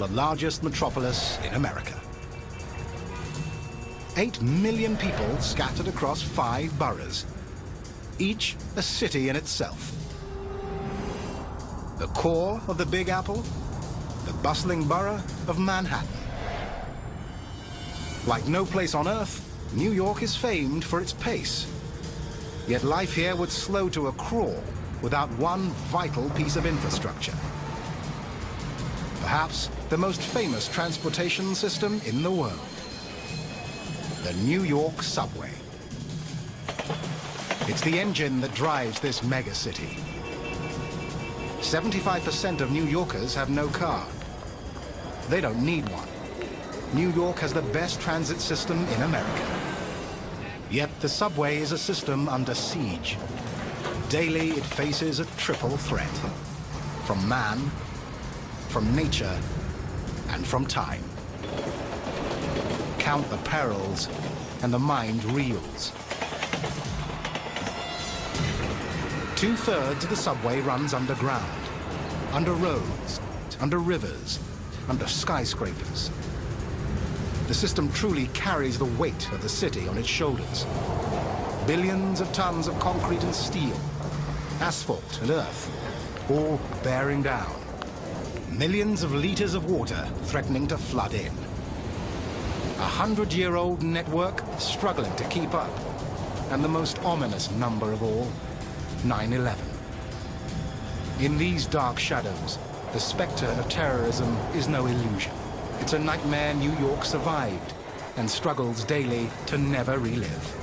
the largest metropolis in America. 8 million people scattered across 5 boroughs, each a city in itself. The core of the Big Apple, the bustling borough of Manhattan. Like no place on Earth, New York is famed for its pace. Yet life here would slow to a crawl without one vital piece of infrastructure. Perhaps the most famous transportation system in the world. The New York subway. It's the engine that drives this megacity. 75% of New Yorkers have no car. They don't need one. New York has the best transit system in America. Yet the subway is a system under siege. Daily it faces a triple threat. From man, from nature, and from time. Count the perils, and the mind reels. 2/3 of the subway runs underground, under roads, under rivers, under skyscrapers. The system truly carries the weight of the city on its shoulders. Billions of tons of concrete and steel, asphalt and earth, all bearing down. Millions of liters of water threatening to flood in. A 100-year-old network struggling to keep up. And the most ominous number of all, 9/11. In these dark shadows, the specter of terrorism is no illusion. It's a nightmare New York survived and struggles daily to never relive.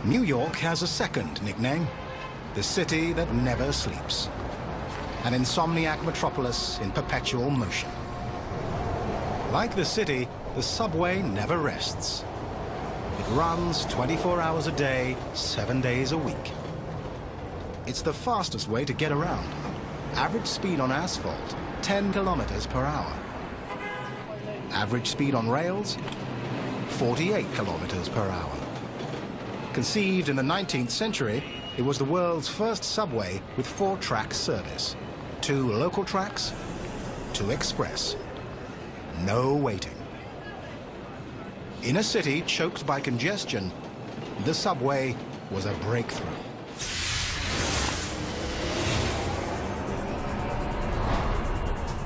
New York has a second nickname, the city that never sleeps. An insomniac metropolis in perpetual motion. Like the city, the subway never rests. It runs 24 hours a day, 7 days a week. It's the fastest way to get around. Average speed on asphalt, 10 kilometers per hour. Average speed on rails, 48 kilometers per hour. Conceived in the 19th century, it was the world's first subway with 4-track service. 2 local tracks, 2 express. No waiting. In a city choked by congestion, the subway was a breakthrough.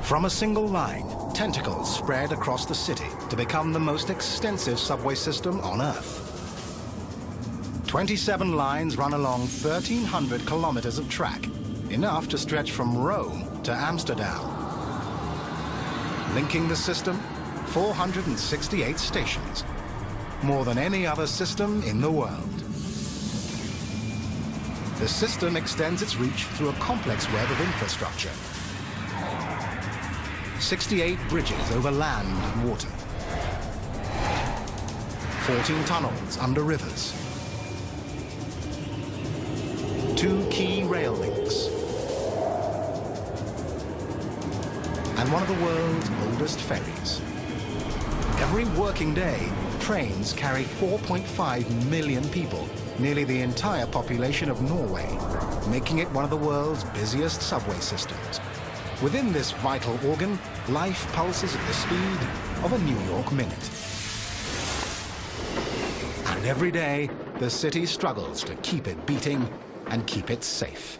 From a single line, tentacles spread across the city to become the most extensive subway system on Earth. 27 lines run along 1,300 kilometers of track, enough to stretch from Rome to Amsterdam. Linking the system, 468 stations, more than any other system in the world. The system extends its reach through a complex web of infrastructure. 68 bridges over land and water. 14 tunnels under rivers. 2 key rail links. And one of the world's oldest ferries. Every working day, trains carry 4.5 million people, nearly the entire population of Norway, making it one of the world's busiest subway systems. Within this vital organ, life pulses at the speed of a New York minute. And every day, the city struggles to keep it beating and keep it safe.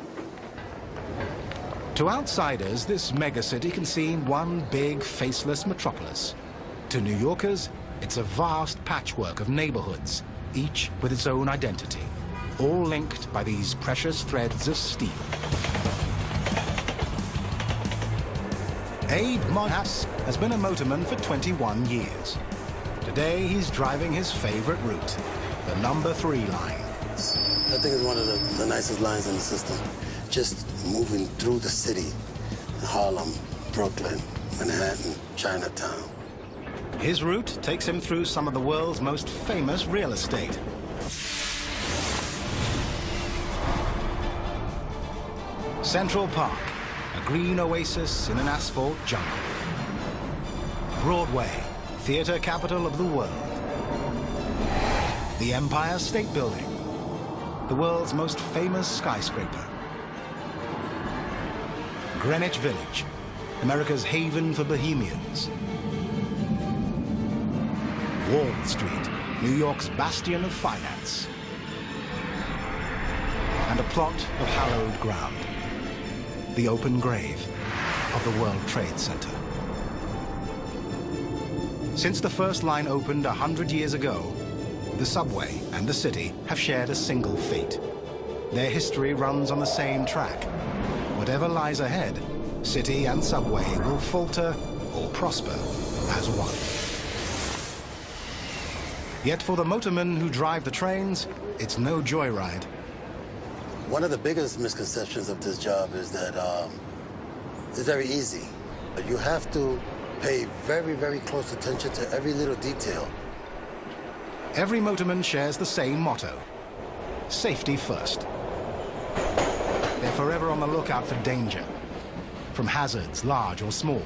To outsiders, this megacity can seem one big, faceless metropolis. To New Yorkers, it's a vast patchwork of neighborhoods, each with its own identity, all linked by these precious threads of steel. Abe Monhas has been a motorman for 21 years. Today, he's driving his favorite route, the number 3 line. I think it's one of the nicest lines in the system. Just moving through the city, Harlem, Brooklyn, Manhattan, Chinatown. His route takes him through some of the world's most famous real estate. Central Park, a green oasis in an asphalt jungle. Broadway, theater capital of the world. The Empire State Building. the world's most famous skyscraper. Greenwich Village, America's haven for bohemians. Wall Street, New York's bastion of finance. And a plot of hallowed ground, the open grave of the World Trade Center. Since the first line opened 100 years ago, the subway and the city have shared a single fate. Their history runs on the same track. Whatever lies ahead, city and subway will falter or prosper as one. Yet for the motormen who drive the trains, it's no joyride. One of the biggest misconceptions of this job is that it's very easy. You have to pay very, very close attention to every little detail. Every motorman shares the same motto: safety first. They're forever on the lookout for danger, from hazards, large or small,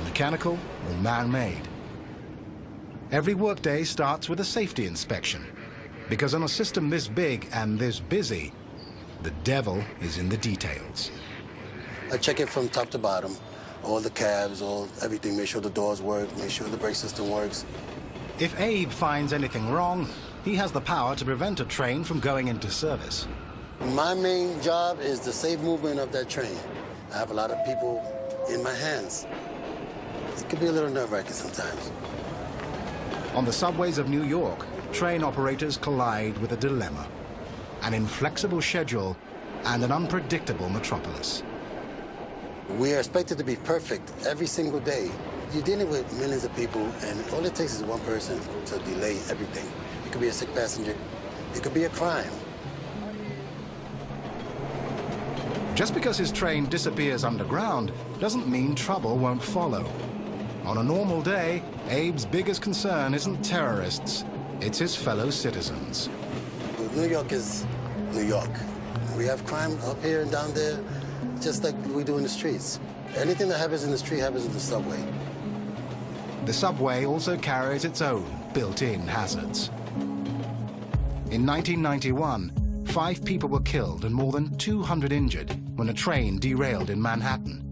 mechanical or man-made. Every workday starts with a safety inspection, because on a system this big and this busy, the devil is in the details. I check it from top to bottom, all the cabs, everything, make sure the doors work, make sure the brake system works. If Abe finds anything wrong, he has the power to prevent a train from going into service. My main job is the safe movement of that train. I have a lot of people in my hands. It can be a little nerve-wracking sometimes. On the subways of New York, train operators collide with a dilemma: an inflexible schedule and an unpredictable metropolis. We are expected to be perfect every single day. You're dealing with millions of people, and all it takes is one person to delay everything. It could be a sick passenger. It could be a crime. Just because his train disappears underground doesn't mean trouble won't follow. On a normal day, Abe's biggest concern isn't terrorists, it's his fellow citizens. New York is New York. We have crime up here and down there, just like we do in the streets. Anything that happens in the street happens in the subway. The subway also carries its own built-in hazards. In 1991, 5 people were killed and more than 200 injured when a train derailed in Manhattan.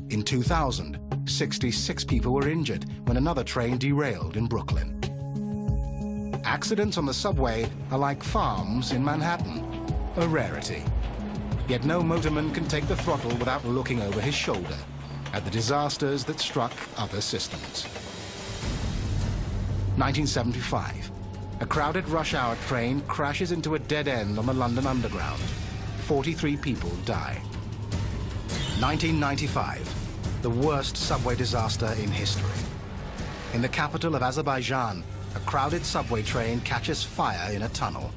In 2000, 66 people were injured when another train derailed in Brooklyn. Accidents on the subway are like farms in Manhattan, a rarity. Yet no motorman can take the throttle without looking over his shoulder at the disasters that struck other systems. 1975. A crowded rush-hour train crashes into a dead end on the London Underground. 43 people die. 1995. The worst subway disaster in history. In the capital of Azerbaijan, a crowded subway train catches fire in a tunnel.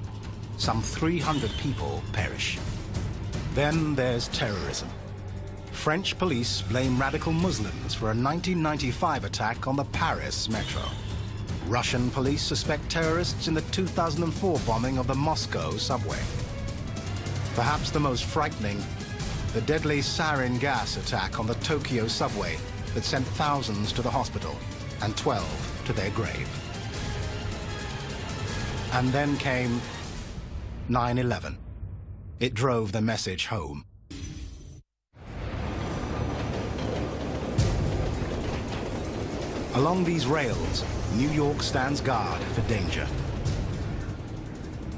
Some 300 people perish. Then there's terrorism. French police blame radical Muslims for a 1995 attack on the Paris metro. Russian police suspect terrorists in the 2004 bombing of the Moscow subway. Perhaps the most frightening, the deadly sarin gas attack on the Tokyo subway that sent thousands to the hospital and 12 to their grave. And then came 9/11. It drove the message home. Along these rails, New York stands guard for danger.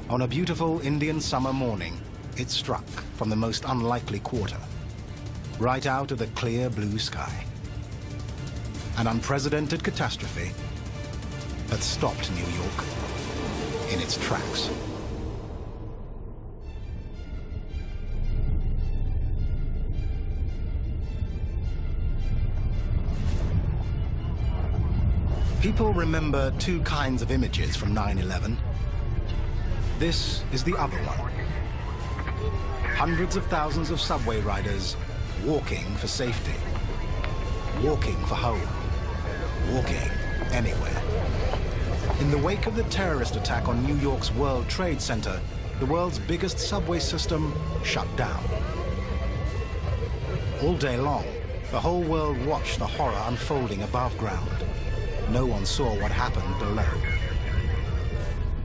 On a beautiful Indian summer morning, it struck from the most unlikely quarter, right out of the clear blue sky. An unprecedented catastrophe that stopped New York in its tracks. People remember two kinds of images from 9/11. This is the other one. Hundreds of thousands of subway riders walking for safety, walking for home, walking anywhere. In the wake of the terrorist attack on New York's World Trade Center, the world's biggest subway system shut down. All day long, the whole world watched the horror unfolding above ground. No one saw what happened below.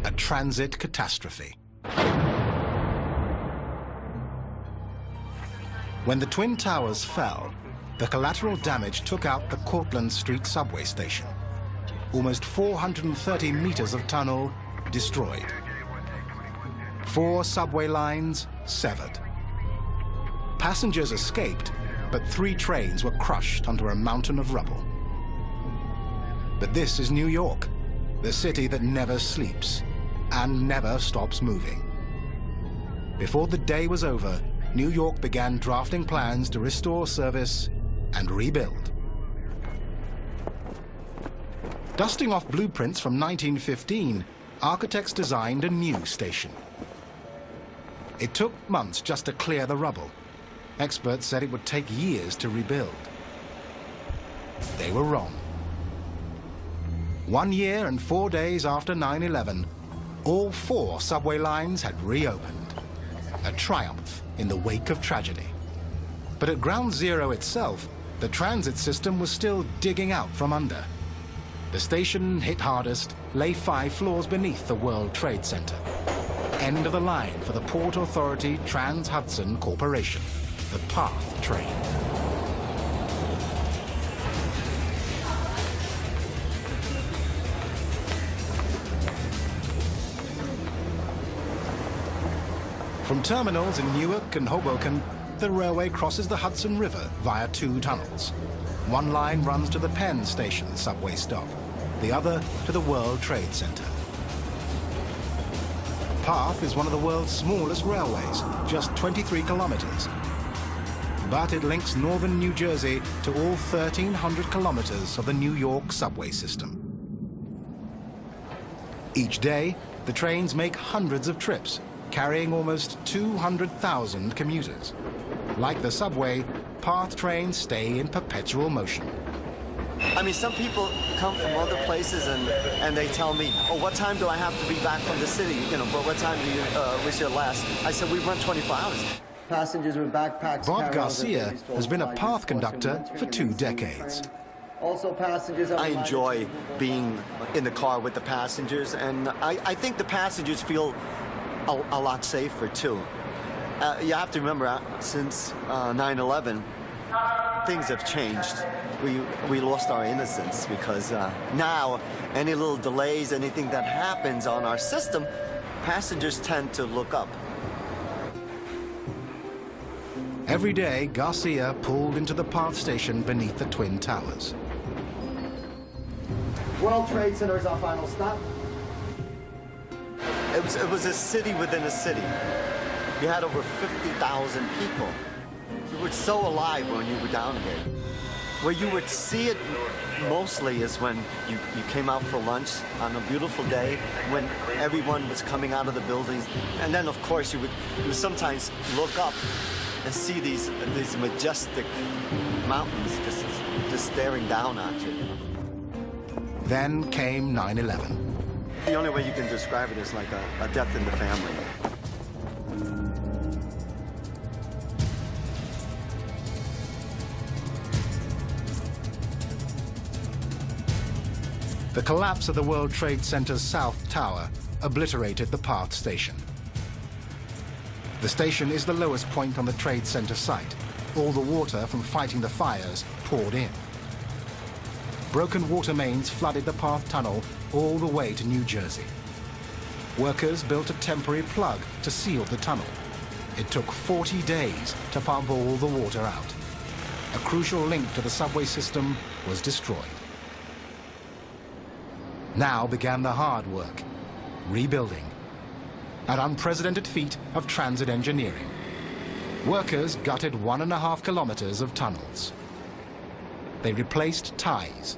A transit catastrophe. When the Twin Towers fell, the collateral damage took out the Cortlandt Street subway station. Almost 430 meters of tunnel destroyed. 4 subway lines severed. Passengers escaped, but 3 trains were crushed under a mountain of rubble. But this is New York, the city that never sleeps and never stops moving. Before the day was over, New York began drafting plans to restore service and rebuild. Dusting off blueprints from 1915, architects designed a new station. It took months just to clear the rubble. Experts said it would take years to rebuild. They were wrong. 1 year and 4 days after 9/11, all 4 subway lines had reopened. A triumph in the wake of tragedy. But at Ground Zero itself, the transit system was still digging out from under. The station hit hardest lay 5 floors beneath the World Trade Center. End of the line for the Port Authority Trans-Hudson Corporation, the PATH train. From terminals in Newark and Hoboken, the railway crosses the Hudson River via 2 tunnels. One line runs to the Penn Station subway stop, the other to the World Trade Center. PATH is one of the world's smallest railways, just 23 kilometers. But it links northern New Jersey to all 1,300 kilometers of the New York subway system. Each day, the trains make hundreds of trips, carrying almost 200,000 commuters. Like the subway, PATH trains stay in perpetual motion. I mean, some people come from other places and they tell me, oh, what time do I have to be back from the city? You know, but what time do you, was your last? I said, we run 24 hours. Passengers with backpacks. Bob Garcia has been a PATH conductor for 2 decades. Also, passengers. I enjoy being in the car with the passengers, and I think the passengers feel a lot safer too. You have to remember, since 9/11, things have changed. We lost our innocence because now any little delays, anything that happens on our system, passengers tend to look up. Every day, Garcia pulled into the PATH station beneath the Twin Towers. World Trade Center is our final stop. It was a city within a city. You had over 50,000 people. You were so alive when you were down here. Where you would see it mostly is when you came out for lunch on a beautiful day, when everyone was coming out of the buildings. And then, of course, you would sometimes look up and see these majestic mountains just staring down at you. Then came 9/11. The only way you can describe it is like a death in the family. The collapse of the World Trade Center's South Tower obliterated the PATH station. The station is the lowest point on the Trade Center site. All the water from fighting the fires poured in. Broken water mains flooded the PATH tunnel all the way to New Jersey. Workers built a temporary plug to seal the tunnel. It took 40 days to pump all the water out. A crucial link to the subway system was destroyed. Now began the hard work, rebuilding. An unprecedented feat of transit engineering. Workers gutted 1.5 kilometers of tunnels. They replaced ties,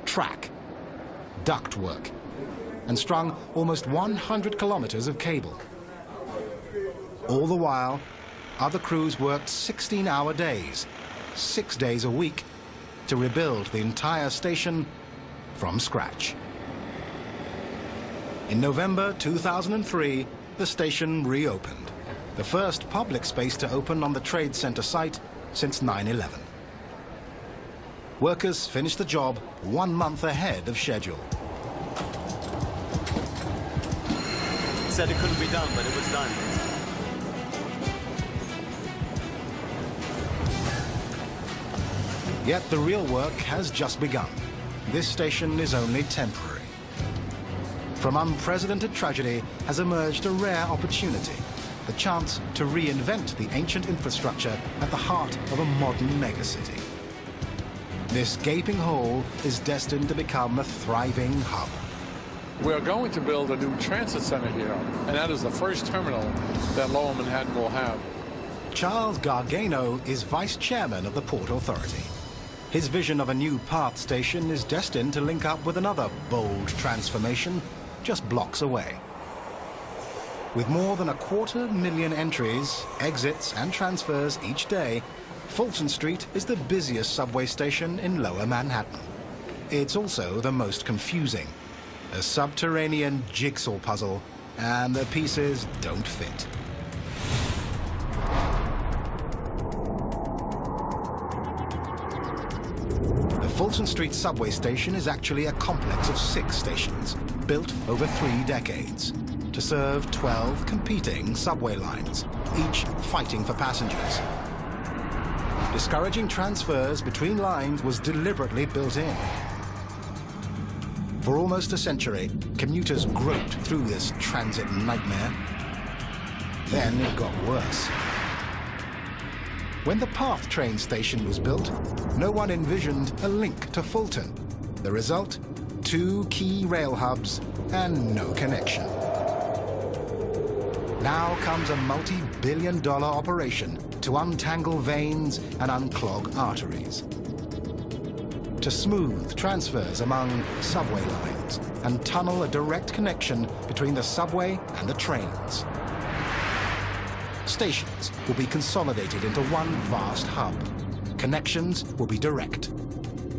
track, ductwork, and strung almost 100 kilometers of cable. All the while, other crews worked 16-hour days, 6 days a week, to rebuild the entire station from scratch. In November 2003, the station reopened, the first public space to open on the Trade Center site since 9/11. Workers finished the job 1 month ahead of schedule. Said it couldn't be done, but it was done. Yet the real work has just begun. This station is only temporary. From unprecedented tragedy has emerged a rare opportunity, the chance to reinvent the ancient infrastructure at the heart of a modern megacity. This gaping hole is destined to become a thriving hub. We're going to build a new transit center here, and that is the first terminal that Lower Manhattan will have. Charles Gargano is vice chairman of the Port Authority. His vision of a new PATH station is destined to link up with another bold transformation just blocks away. With more than 250,000 entries, exits and transfers each day, Fulton Street is the busiest subway station in Lower Manhattan. It's also the most confusing. A subterranean jigsaw puzzle, and the pieces don't fit. The Fulton Street subway station is actually a complex of 6 stations, built over 3 decades, to serve 12 competing subway lines, each fighting for passengers. Discouraging transfers between lines was deliberately built in. For almost a century, commuters groped through this transit nightmare. Then it got worse. When the PATH train station was built, no one envisioned a link to Fulton. The result? 2 key rail hubs and no connection. Now comes a multi-billion-dollar operation to untangle veins and unclog arteries, to smooth transfers among subway lines and tunnel a direct connection between the subway and the trains. Stations will be consolidated into one vast hub. Connections will be direct.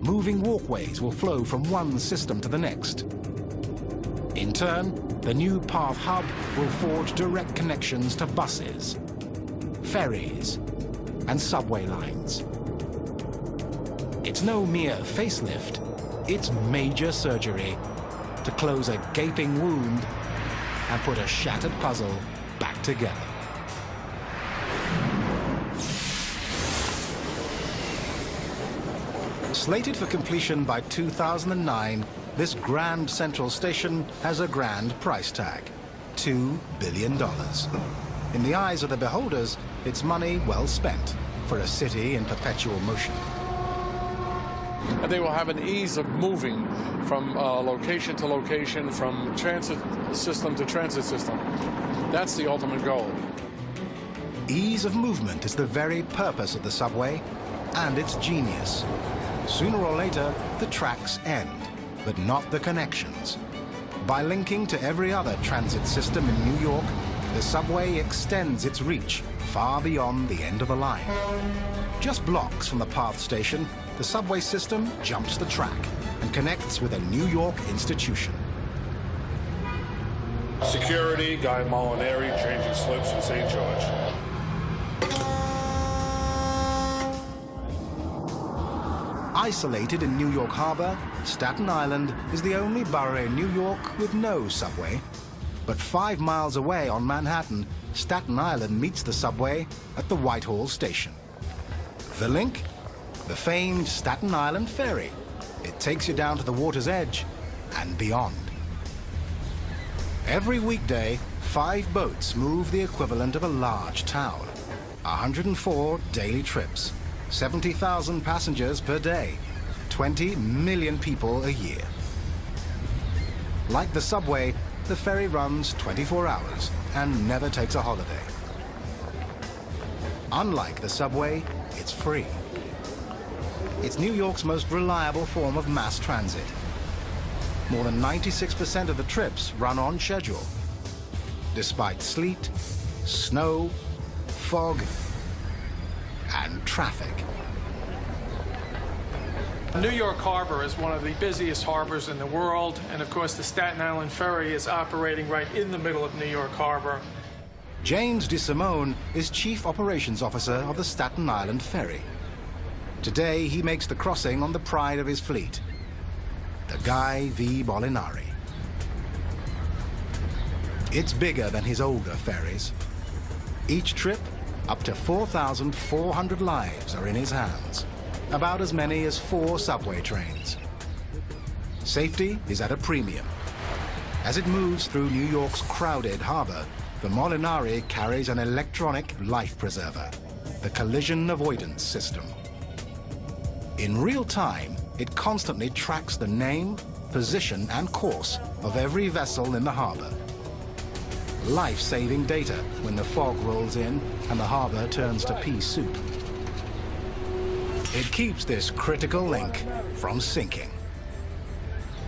Moving walkways will flow from one system to the next. In turn, the new PATH hub will forge direct connections to buses, ferries, and subway lines. It's no mere facelift, it's major surgery to close a gaping wound and put a shattered puzzle back together. Slated for completion by 2009, this grand central station has a grand price tag, $2 billion. In the eyes of the beholders, it's money well spent for a city in perpetual motion. And they will have an ease of moving from location to location, from transit system to transit system. That's the ultimate goal. Ease of movement is the very purpose of the subway and its genius. Sooner or later, the tracks end, but not the connections. By linking to every other transit system in New York, the subway extends its reach far beyond the end of the line. Just blocks from the PATH station, the subway system jumps the track and connects with a New York institution. Security, Guy Molinari, changing slips in St. George. Isolated in New York Harbor, Staten Island is the only borough in New York with no subway. But 5 miles away on Manhattan, Staten Island meets the subway at the Whitehall station. The link? The famed Staten Island Ferry. It takes you down to the water's edge and beyond. Every weekday, 5 boats move the equivalent of a large town. 104 daily trips, 70,000 passengers per day, 20 million people a year. Like the subway, the ferry runs 24 hours and never takes a holiday. Unlike the subway, it's free. It's New York's most reliable form of mass transit. More than 96% of the trips run on schedule, despite sleet, snow, fog, and traffic. New York Harbor is one of the busiest harbors in the world, and of course the Staten Island Ferry is operating right in the middle of New York Harbor. James DeSimone is Chief Operations Officer of the Staten Island Ferry. Today he makes the crossing on the pride of his fleet, the Guy V. Molinari. It's bigger than his older ferries. Each trip, up to 4,400 lives are in his hands. about as many as 4 subway trains. Safety is at a premium. As it moves through New York's crowded harbor, the Molinari carries an electronic life preserver, the collision avoidance system. In real time, it constantly tracks the name, position, and course of every vessel in the harbor. Life-saving data when the fog rolls in and the harbor turns to pea soup. It keeps this critical link from sinking.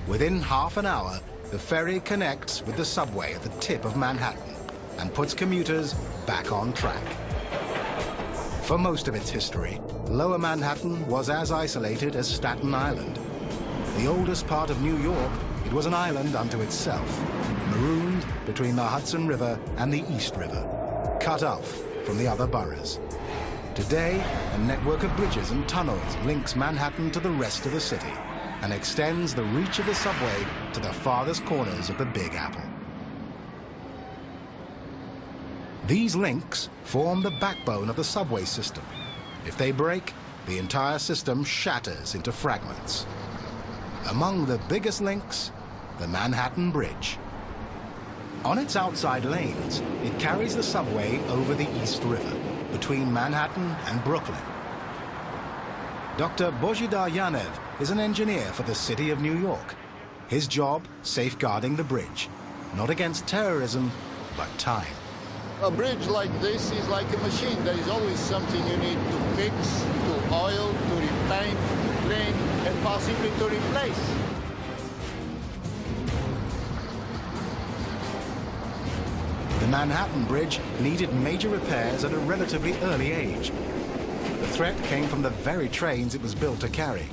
Within half an hour, the ferry connects with the subway at the tip of Manhattan and puts commuters back on track. For most of its history, Lower Manhattan was as isolated as Staten Island. The oldest part of New York, it was an island unto itself, marooned between the Hudson River and the East River, cut off from the other boroughs. Today, a network of bridges and tunnels links Manhattan to the rest of the city and extends the reach of the subway to the farthest corners of the Big Apple. These links form the backbone of the subway system. If they break, the entire system shatters into fragments. Among the biggest links, the Manhattan Bridge. On its outside lanes, it carries the subway over the East River, between Manhattan and Brooklyn. Dr. Bojidar Yanev is an engineer for the city of New York. His job, safeguarding the bridge, not against terrorism, but time. A bridge like this is like a machine. There is always something you need to fix, to oil, to repaint, to clean, and possibly to replace. The Manhattan Bridge needed major repairs at a relatively early age. The threat came from the very trains it was built to carry.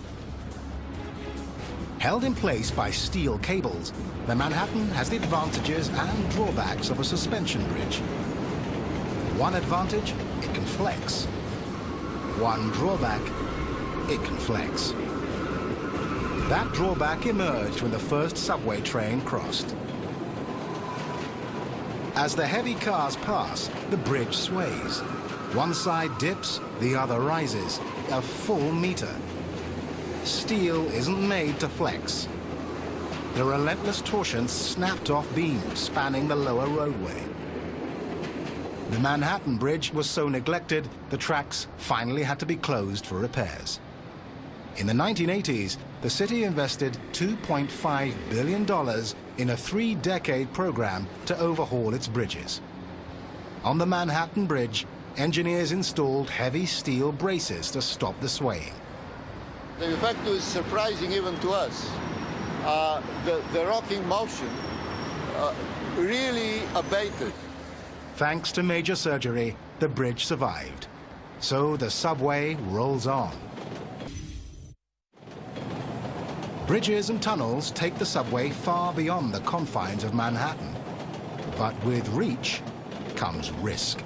Held in place by steel cables, the Manhattan has the advantages and drawbacks of a suspension bridge. One advantage, it can flex. One drawback, it can flex. That drawback emerged when the first subway train crossed. As the heavy cars pass, the bridge sways. One side dips, the other rises, a full meter. Steel isn't made to flex. The relentless torsion snapped off beams spanning the lower roadway. The Manhattan Bridge was so neglected, the tracks finally had to be closed for repairs. In the 1980s, the city invested $2.5 billion in a 3-decade program to overhaul its bridges. On the Manhattan Bridge, engineers installed heavy steel braces to stop the swaying. The effect was surprising even to us. The rocking motion really abated. Thanks to major surgery, the bridge survived. So the subway rolls on. Bridges and tunnels take the subway far beyond the confines of Manhattan. But with reach comes risk.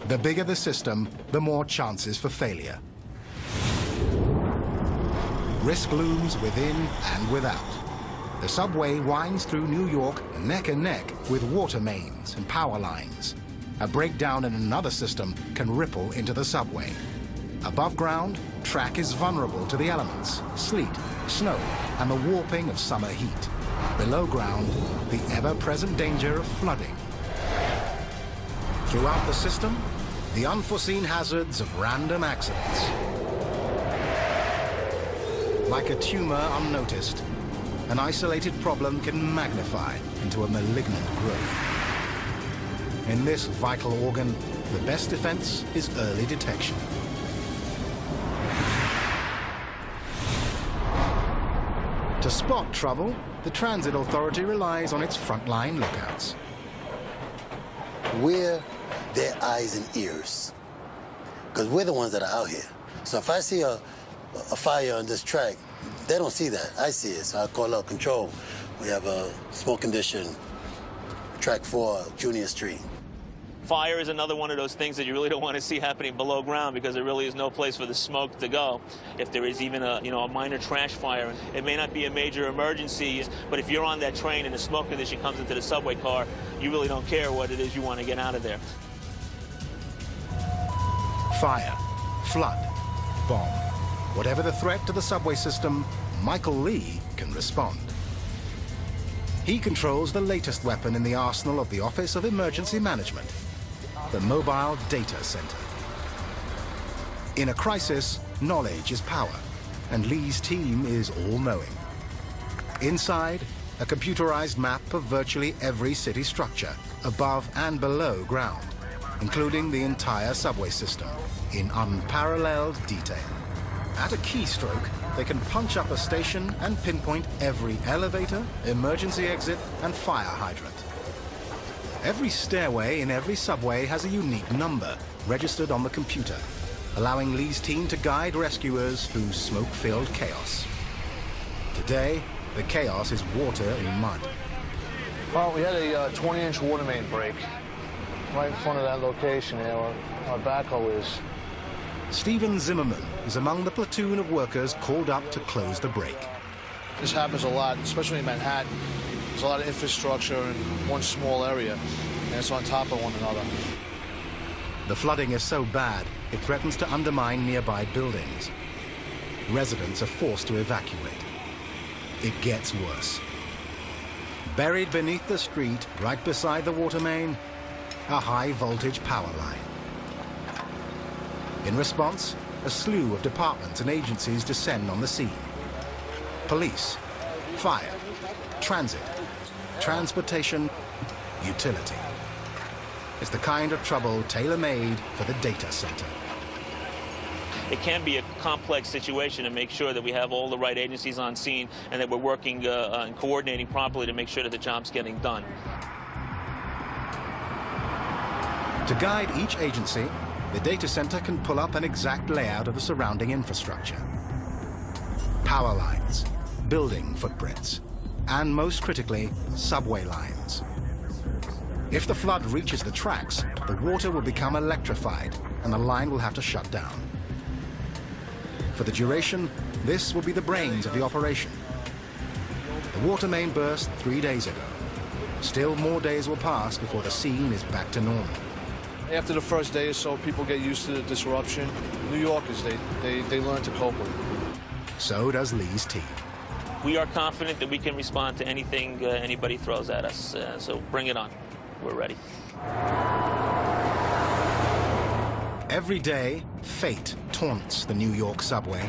The bigger the system, the more chances for failure. Risk looms within and without. The subway winds through New York neck and neck with water mains and power lines. A breakdown in another system can ripple into the subway. Above ground, track is vulnerable to the elements, sleet, snow, and the warping of summer heat. Below ground, the ever-present danger of flooding. Throughout the system, the unforeseen hazards of random accidents. Like a tumor unnoticed, an isolated problem can magnify into a malignant growth. In this vital organ, the best defense is early detection. To spot trouble, the Transit Authority relies on its frontline lookouts. We're their eyes and ears, because we're the ones that are out here. So if I see a fire on this track, they don't see that. I see it, so I call out control. We have a smoke condition, track 4, Junior Street. Fire is another one of those things that you really don't want to see happening below ground because there really is no place for the smoke to go. If there is even a minor trash fire, it may not be a major emergency, but if you're on that train and the smoke condition comes into the subway car, you really don't care what it is you want to get out of there. Fire, flood, bomb. Whatever the threat to the subway system, Michael Lee can respond. He controls the latest weapon in the arsenal of the Office of Emergency Management, the Mobile Data Center. In a crisis, knowledge is power, and Lee's team is all-knowing. Inside, a computerized map of virtually every city structure, above and below ground, including the entire subway system, in unparalleled detail. At a keystroke, they can punch up a station and pinpoint every elevator, emergency exit, and fire hydrant. Every stairway in every subway has a unique number registered on the computer, allowing Lee's team to guide rescuers through smoke-filled chaos. Today, the chaos is water in mud. Well, we had a 20-inch water main break right in front of that location there where our backhoe is. Stephen Zimmerman is among the platoon of workers called up to close the break. This happens a lot, especially in Manhattan. There's a lot of infrastructure in one small area, and it's on top of one another. The flooding is so bad, it threatens to undermine nearby buildings. Residents are forced to evacuate. It gets worse. Buried beneath the street, right beside the water main, a high-voltage power line. In response, a slew of departments and agencies descend on the scene. Police, fire, transit, transportation, utility. It's the kind of trouble tailor-made for the data center. It can be a complex situation to make sure that we have all the right agencies on scene and that we're working and coordinating properly to make sure that the job's getting done. To guide each agency, the data center can pull up an exact layout of the surrounding infrastructure. Power lines, building footprints, and most critically, subway lines. If the flood reaches the tracks, the water will become electrified and the line will have to shut down. For the duration, this will be the brains of the operation. The water main burst 3 days ago. Still more days will pass before the scene is back to normal. After the first day or so, people get used to the disruption. New Yorkers, they learn to cope with it. So does Lee's team. We are confident that we can respond to anything anybody throws at us, so bring it on. We're ready. Every day, fate taunts the New York subway.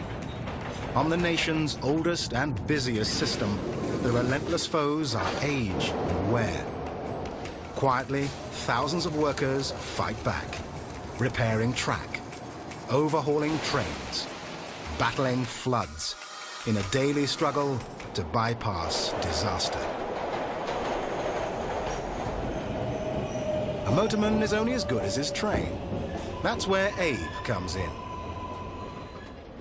On the nation's oldest and busiest system, the relentless foes are age and wear. Quietly, thousands of workers fight back, repairing track, overhauling trains, battling floods, in a daily struggle to bypass disaster. A motorman is only as good as his train. That's where Abe comes in.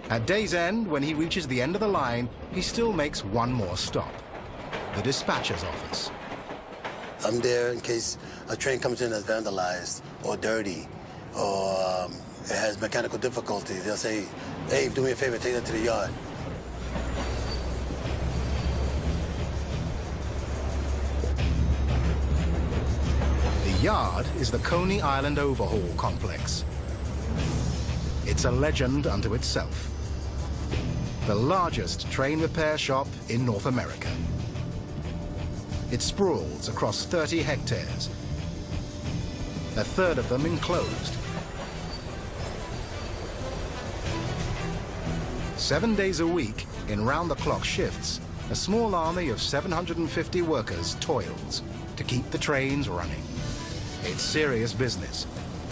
At day's end, when he reaches the end of the line, he still makes one more stop, the dispatcher's office. I'm there in case a train comes in that's vandalized or dirty or it has mechanical difficulty. They'll say, hey, do me a favor, take that to the yard. The yard is the Coney Island Overhaul Complex. It's a legend unto itself. The largest train repair shop in North America. It sprawls across 30 hectares, a third of them enclosed. 7 days a week, in round-the-clock shifts, a small army of 750 workers toils to keep the trains running. It's serious business.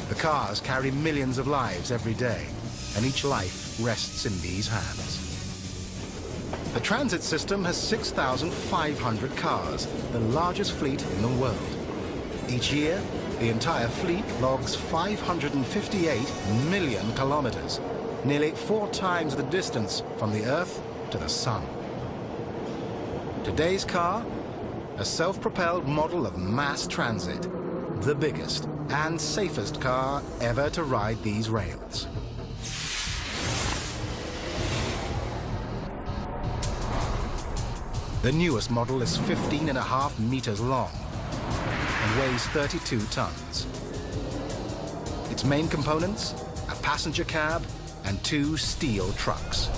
The cars carry millions of lives every day, and each life rests in these hands. The transit system has 6,500 cars, the largest fleet in the world. Each year, the entire fleet logs 558 million kilometers, nearly 4 times the distance from the Earth to the Sun. Today's car, a self-propelled model of mass transit, the biggest and safest car ever to ride these rails. The newest model is 15.5 meters long and weighs 32 tons. Its main components, a passenger cab, and 2 steel trucks.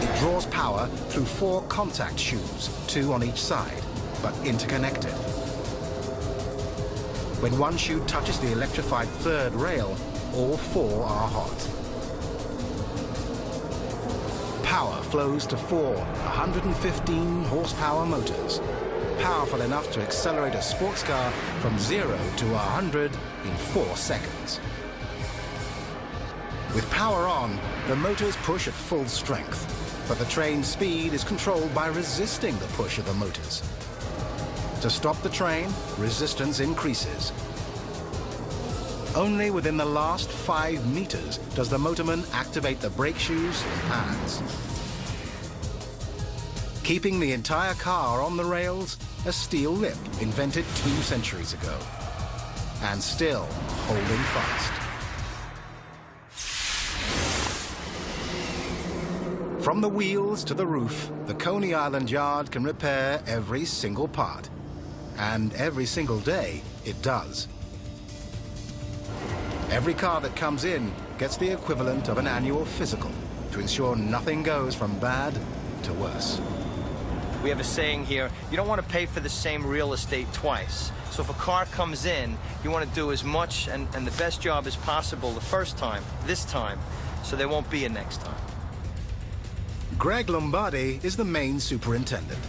It draws power through 4 contact shoes, 2 on each side, but interconnected. When one shoe touches the electrified 3rd rail, all 4 are hot. Power flows to 4 115 horsepower motors, powerful enough to accelerate a sports car from 0 to 100 in 4 seconds. With power on, the motors push at full strength, but the train's speed is controlled by resisting the push of the motors. To stop the train, resistance increases. Only within the last 5 meters does the motorman activate the brake shoes and pads. Keeping the entire car on the rails, a steel lip invented 2 centuries ago. And still holding fast. From the wheels to the roof, the Coney Island yard can repair every single part. And every single day, it does. Every car that comes in gets the equivalent of an annual physical to ensure nothing goes from bad to worse. We have a saying here, you don't want to pay for the same real estate twice. So if a car comes in, you want to do as much and the best job as possible the first time, this time, so there won't be a next time. Greg Lombardi is the main superintendent.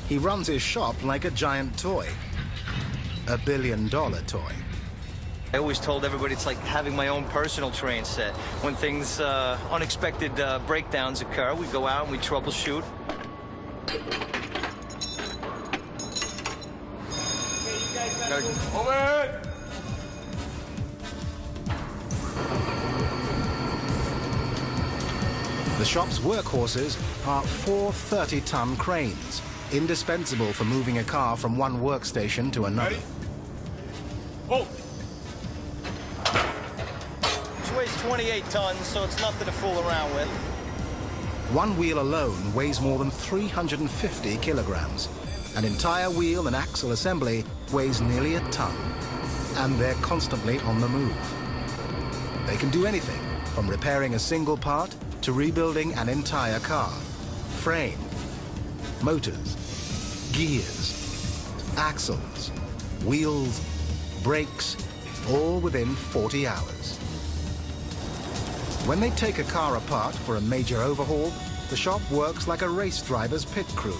He runs his shop like a giant toy, a $1 billion toy. I always told everybody it's like having my own personal train set. When things, unexpected breakdowns occur, we go out and we troubleshoot. Overhead! The shop's workhorses are 4 30-ton cranes, indispensable for moving a car from one workstation to another. Ready? Hold! This weighs 28 tons, so it's nothing to fool around with. One wheel alone weighs more than 350 kilograms. An entire wheel and axle assembly weighs nearly a ton. And they're constantly on the move. They can do anything, from repairing a single part to rebuilding an entire car. Frame, motors, gears, axles, wheels, brakes, all within 40 hours. When they take a car apart for a major overhaul, the shop works like a race driver's pit crew,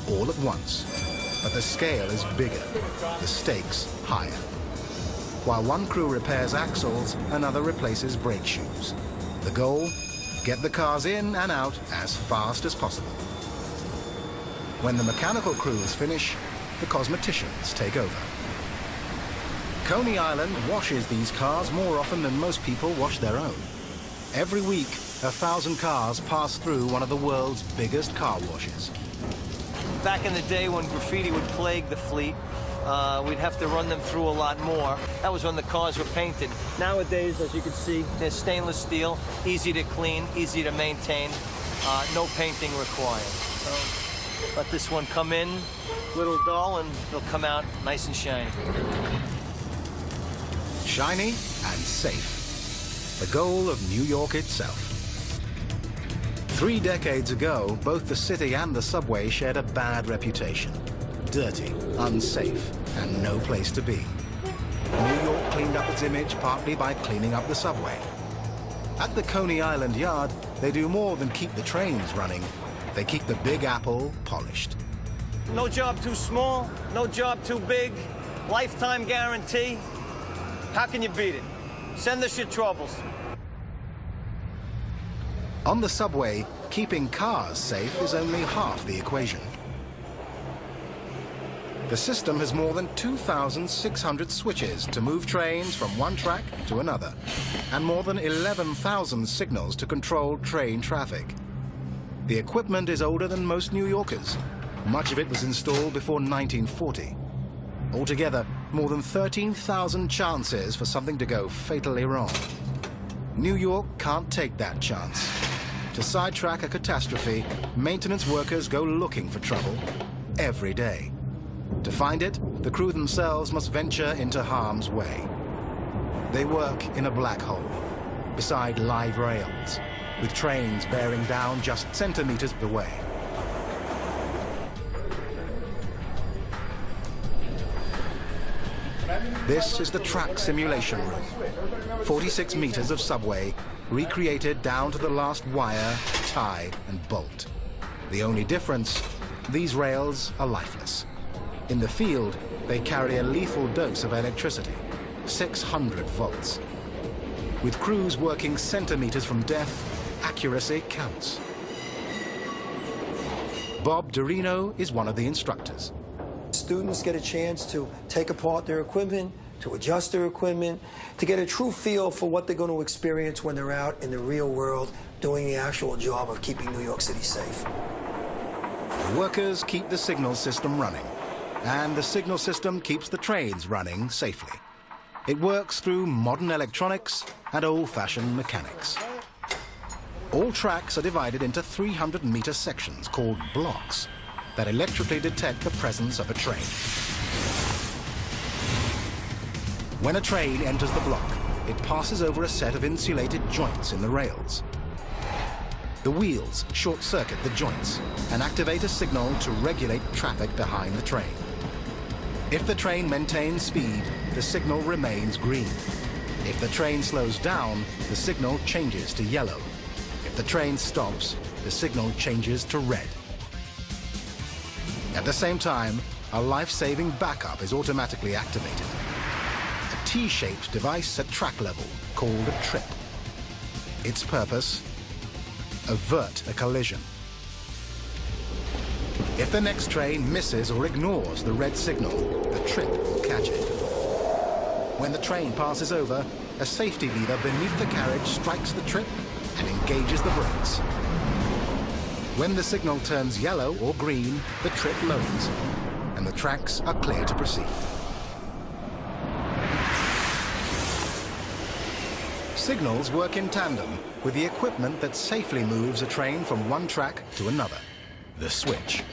all at once. But the scale is bigger, the stakes higher. While one crew repairs axles, another replaces brake shoes. The goal? Get the cars in and out as fast as possible. When the mechanical crews finish, the cosmeticians take over. Coney Island washes these cars more often than most people wash their own. Every week, 1,000 cars pass through one of the world's biggest car washes. Back in the day when graffiti would plague the fleet, we'd have to run them through a lot more. That was when the cars were painted. Nowadays, as you can see, they're stainless steel, easy to clean, easy to maintain, no painting required. So let this one come in, little dull, and they'll come out nice and shiny. Shiny and safe. The goal of New York itself. 3 decades ago, both the city and the subway shared a bad reputation. Dirty, unsafe, and no place to be. New York cleaned up its image partly by cleaning up the subway. At the Coney Island yard, they do more than keep the trains running. They keep the Big Apple polished. No job too small, no job too big, lifetime guarantee. How can you beat it? Send us your troubles. On the subway, keeping cars safe is only half the equation. The system has more than 2,600 switches to move trains from one track to another, and more than 11,000 signals to control train traffic. The equipment is older than most New Yorkers. Much of it was installed before 1940. Altogether, more than 13,000 chances for something to go fatally wrong. New York can't take that chance. To sidetrack a catastrophe, maintenance workers go looking for trouble every day. To find it, the crew themselves must venture into harm's way. They work in a black hole, beside live rails, with trains bearing down just centimeters away. This is the track simulation room. 46 meters of subway, recreated down to the last wire, tie, and bolt. The only difference, these rails are lifeless. In the field, they carry a lethal dose of electricity, 600 volts. With crews working centimeters from death, accuracy counts. Bob Dorino is one of the instructors. Students get a chance to take apart their equipment, to adjust their equipment, to get a true feel for what they're going to experience when they're out in the real world doing the actual job of keeping New York City safe. The workers keep the signal system running, and the signal system keeps the trains running safely. It works through modern electronics and old-fashioned mechanics. All tracks are divided into 300-meter sections called blocks that electrically detect the presence of a train. When a train enters the block, it passes over a set of insulated joints in the rails. The wheels short-circuit the joints and activate a signal to regulate traffic behind the train. If the train maintains speed, the signal remains green. If the train slows down, the signal changes to yellow. If the train stops, the signal changes to red. At the same time, a life-saving backup is automatically activated. A T-shaped device at track level called a trip. Its purpose? Avert a collision. If the next train misses or ignores the red signal, the trip will catch it. When the train passes over, a safety lever beneath the carriage strikes the trip and engages the brakes. When the signal turns yellow or green, the trip lowers, and the tracks are clear to proceed. Signals work in tandem with the equipment that safely moves a train from one track to another, the switch.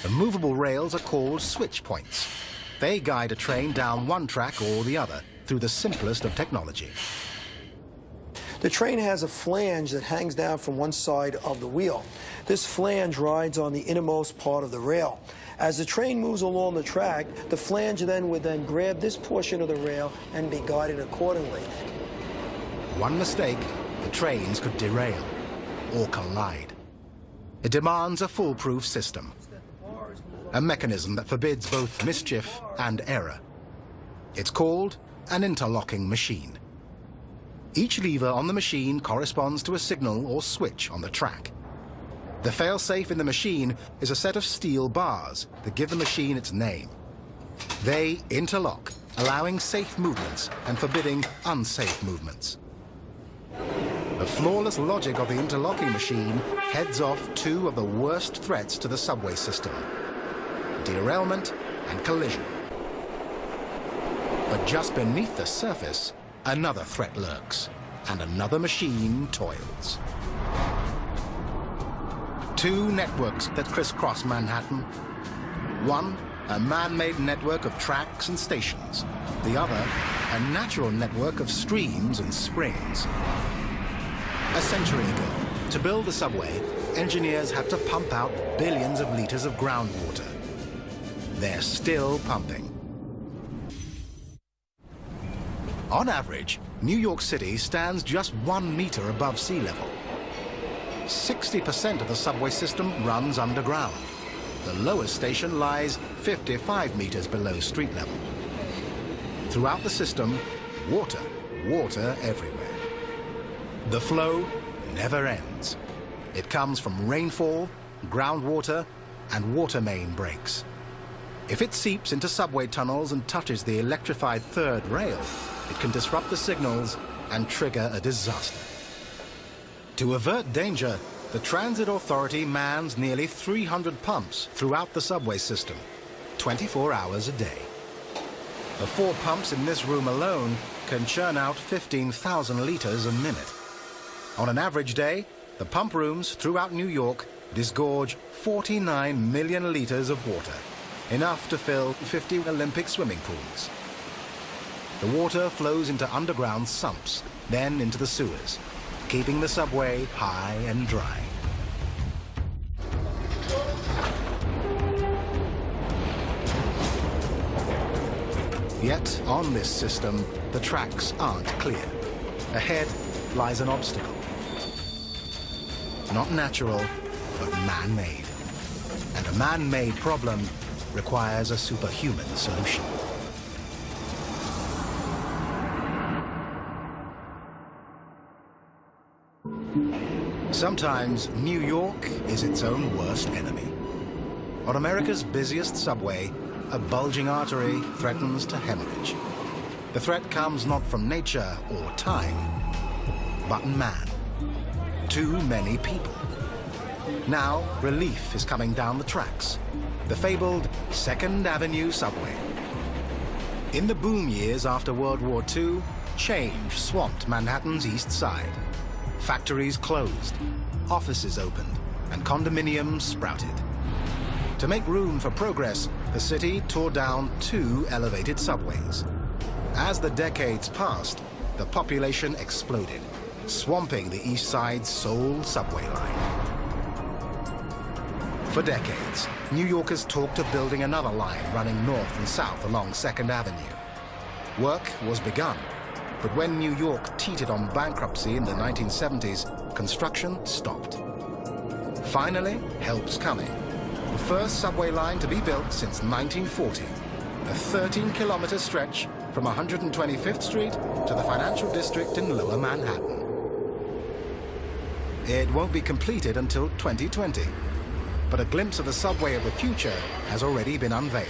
The movable rails are called switch points. They guide a train down one track or the other through the simplest of technology. The train has a flange that hangs down from one side of the wheel. This flange rides on the innermost part of the rail. As the train moves along the track, the flange would then grab this portion of the rail and be guided accordingly. One mistake, the trains could derail or collide. It demands a foolproof system, a mechanism that forbids both mischief and error. It's called an interlocking machine. Each lever on the machine corresponds to a signal or switch on the track. The failsafe in the machine is a set of steel bars that give the machine its name. They interlock, allowing safe movements and forbidding unsafe movements. The flawless logic of the interlocking machine heads off two of the worst threats to the subway system: derailment and collision. But just beneath the surface, another threat lurks, and another machine toils. Two networks that crisscross Manhattan. One, a man-made network of tracks and stations. The other, a natural network of streams and springs. A century ago, to build the subway, engineers had to pump out billions of liters of groundwater. They're still pumping. On average, New York City stands just 1 meter above sea level. 60% of the subway system runs underground. The lowest station lies 55 meters below street level. Throughout the system, water everywhere. The flow never ends. It comes from rainfall, groundwater, and water main breaks. If it seeps into subway tunnels and touches the electrified third rail, it can disrupt the signals and trigger a disaster. To avert danger, the Transit Authority mans nearly 300 pumps throughout the subway system, 24 hours a day. The 4 pumps in this room alone can churn out 15,000 liters a minute. On an average day, the pump rooms throughout New York disgorge 49 million liters of water, enough to fill 50 Olympic swimming pools. The water flows into underground sumps, then into the sewers, keeping the subway high and dry. Yet, on this system, the tracks aren't clear. Ahead lies an obstacle. Not natural, but man-made. And a man-made problem requires a superhuman solution. Sometimes New York is its own worst enemy. On America's busiest subway, a bulging artery threatens to hemorrhage. The threat comes not from nature or time, but man. Too many people. Now, relief is coming down the tracks. The fabled Second Avenue subway. In the boom years after World War II, change swamped Manhattan's East Side. Factories closed, offices opened, and condominiums sprouted. To make room for progress, the city tore down 2 elevated subways. As the decades passed, the population exploded, swamping the East Side's sole subway line. For decades, New Yorkers talked of building another line running north and south along Second Avenue. Work was begun, but when New York teetered on bankruptcy in the 1970s, construction stopped. Finally, help's coming. The first subway line to be built since 1940, a 13-kilometer stretch from 125th Street to the financial district in Lower Manhattan. It won't be completed until 2020, but a glimpse of the subway of the future has already been unveiled.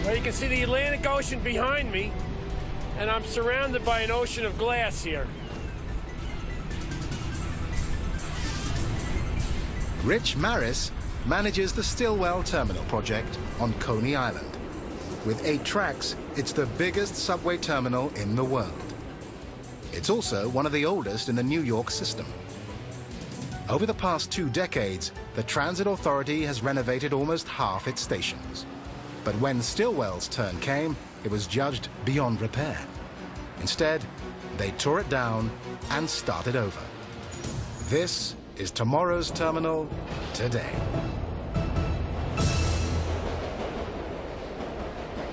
Well, you can see the Atlantic Ocean behind me, and I'm surrounded by an ocean of glass here. Rich Maris manages the Stillwell Terminal project on Coney Island. With 8 tracks, it's the biggest subway terminal in the world. It's also one of the oldest in the New York system. Over the past 2 decades, the Transit Authority has renovated almost half its stations. But when Stillwell's turn came, it was judged beyond repair. Instead, they tore it down and started over. This is tomorrow's terminal today.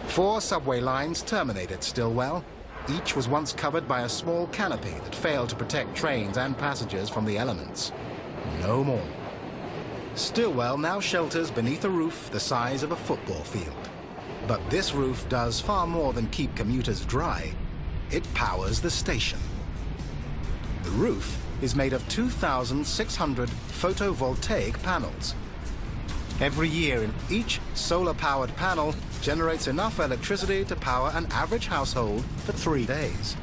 4 subway lines terminate at Stillwell. Each was once covered by a small canopy that failed to protect trains and passengers from the elements. No more. Stillwell now shelters beneath a roof the size of a football field. But this roof does far more than keep commuters dry. It powers the station. The roof is made of 2,600 photovoltaic panels. Every year, each solar-powered panel generates enough electricity to power an average household for 3 days.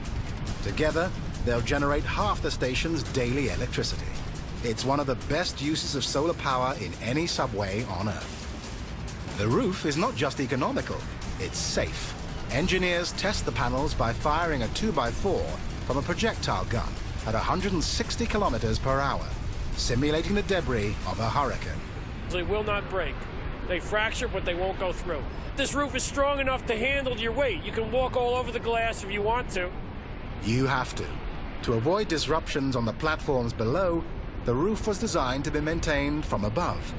Together, they'll generate half the station's daily electricity. It's one of the best uses of solar power in any subway on Earth. The roof is not just economical, it's safe. Engineers test the panels by firing a 2x4 from a projectile gun at 160 kilometers per hour, simulating the debris of a hurricane. They will not break. They fracture, but they won't go through. This roof is strong enough to handle your weight. You can walk all over the glass if you want to. You have to. To avoid disruptions on the platforms below, the roof was designed to be maintained from above.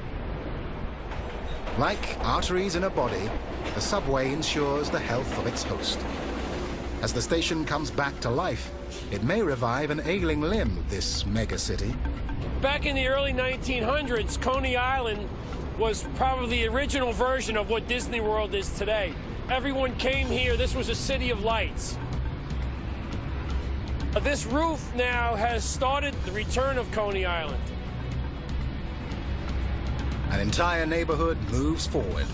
Like arteries in a body, the subway ensures the health of its host. As the station comes back to life, it may revive an ailing limb of this megacity. Back in the early 1900s, Coney Island was probably the original version of what Disney World is today. Everyone came here. This was a city of lights. This roof now has started the return of Coney Island. An entire neighborhood moves forward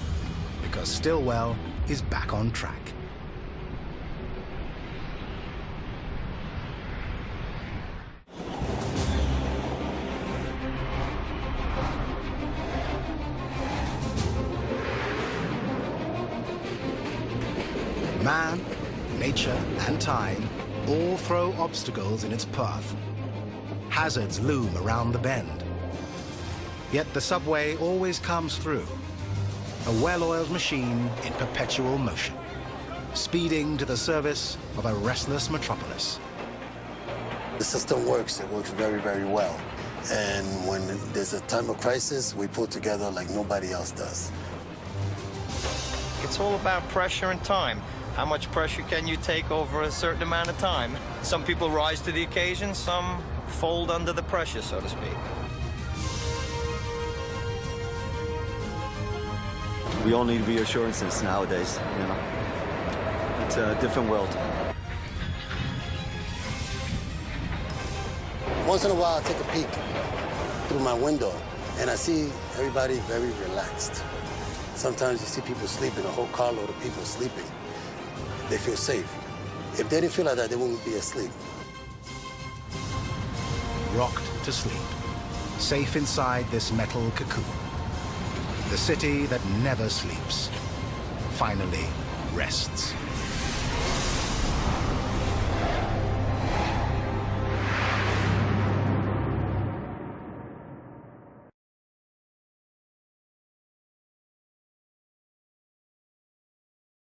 because Stillwell is back on track. Man, nature, and time all throw obstacles in its path. Hazards loom around the bend. Yet the subway always comes through. A well-oiled machine in perpetual motion, speeding to the service of a restless metropolis. The system works. It works very, very well. And when there's a time of crisis, we pull together like nobody else does. It's all about pressure and time. How much pressure can you take over a certain amount of time? Some people rise to the occasion, some fold under the pressure, so to speak. We all need reassurances nowadays, you know. It's a different world. Once in a while, I take a peek through my window, and I see everybody very relaxed. Sometimes you see people sleeping, a whole carload of people sleeping. They feel safe. If they didn't feel like that, they wouldn't be asleep. Rocked to sleep, safe inside this metal cocoon. The city that never sleeps finally rests.